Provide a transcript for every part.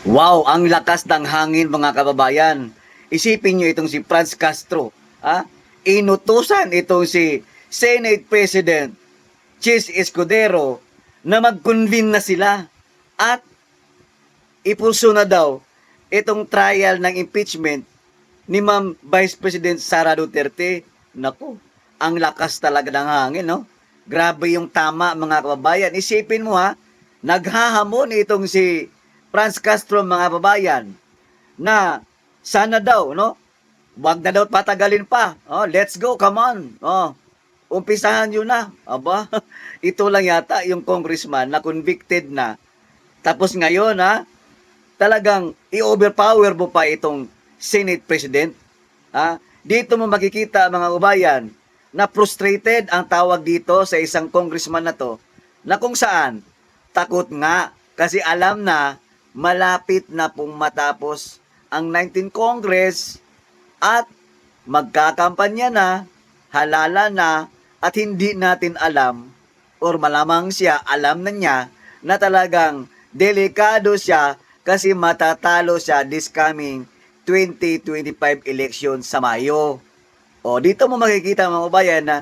Wow, ang lakas ng hangin mga kababayan. Isipin nyo itong si Franz Castro. Inutusan itong si Senate President Chis Escudero na mag-convene na sila at ipulso na daw itong trial ng impeachment ni Ma'am Vice President Sara Duterte. Naku, ang lakas talaga ng hangin, no? Grabe yung tama mga kababayan. Isipin mo naghahamon itong si Franz Castro mga kababayan na sana daw, no? Wag na daw patagalin pa. Let's go, come on. Umpisahan nyo na. Aba, ito lang yata yung congressman na convicted na. Tapos ngayon, talagang i-overpower mo pa itong Senate President. Dito mo makikita mga kababayan na frustrated ang tawag dito sa isang congressman na to, na kung saan takot nga kasi alam na malapit na pong matapos ang 19th Congress at magkakampanya na, halala na, at hindi natin alam or malamang siya alam na niya na talagang delikado siya kasi matatalo siya this coming 2025 election sa Mayo. Dito mo makikita mga kabayan na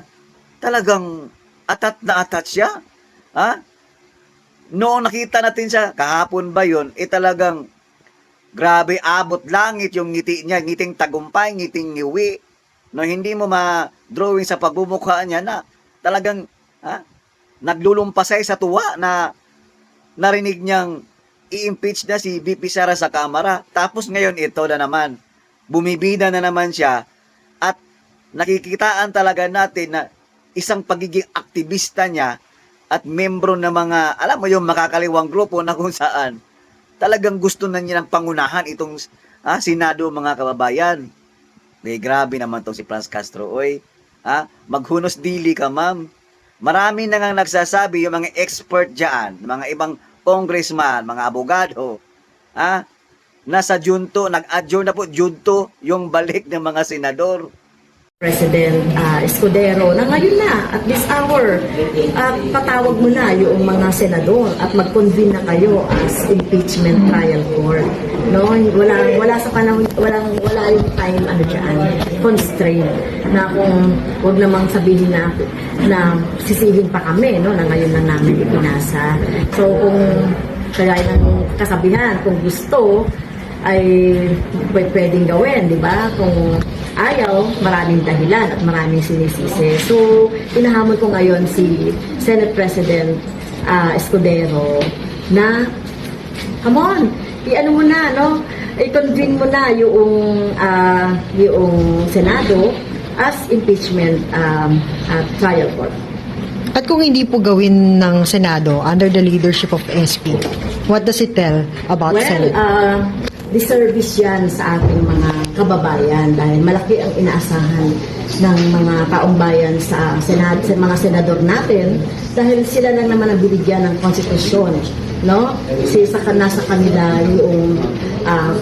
talagang atat na atat siya. Noong nakita natin siya, kahapon ba yun, talagang grabe, abot langit yung ngiti niya, ngiting tagumpay, ngiting ngiwi. No, hindi mo ma-drawing sa pagbumukha niya na talagang naglulumpasay sa tuwa na narinig niyang i-impeach na si VP Sara sa Kamara. Tapos ngayon ito na naman, bumibida na naman siya at nakikitaan talaga natin na isang pagiging aktivista niya at membro ng mga, alam mo yung makakaliwang grupo na kung saan talagang gusto na niya ng pangunahan itong Senado mga kababayan. Grabe naman tong si Franz Castro. Maghunos dili ka, ma'am. Marami na nga nagsasabi yung mga expert dyan, mga ibang congressman, mga abogado, nasa junto, nag-adjourn na po junto yung balik ng mga senador. President Escudero na ngayon na at this hour patawag mo na yung mga senador at mag-convene na kayo as impeachment trial court, no? Wala sa panahon, wala yung time diyan constraint na kung wag namang sabihin na sisihin pa kami, no, na ngayon na namin ipinasa. So kung kaya ng kasabihan, kung gusto ay pwedeng gawin, di ba? Kung ayaw, maraming dahilan at maraming sinisisi. So, inahamon ko ngayon si Senate President Escudero na, come on, i-ano mo na, no? I-convene mo na yung Senado as impeachment trial court. At kung hindi po gawin ng Senado under the leadership of SP, what does it tell about Senate? Disservice yan sa ating mga kababayan dahil malaki ang inaasahan ng mga taong bayan sa mga senador natin dahil sila lang naman ang binigyan ng konstitusyon, no? Nasa kanila yung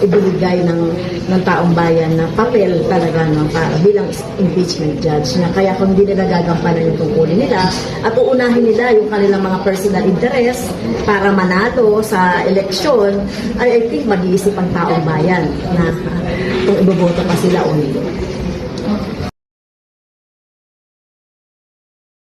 ibinigay ng taong bayan na papel talaga, no, para bilang impeachment judge na kaya kung hindi nila gagampanan yung tungkulin nila at uunahin nila yung kanilang mga personal interest para manalo sa eleksyon, I think mag-iisip ang taong bayan na kung iboboto pa sila o hindi.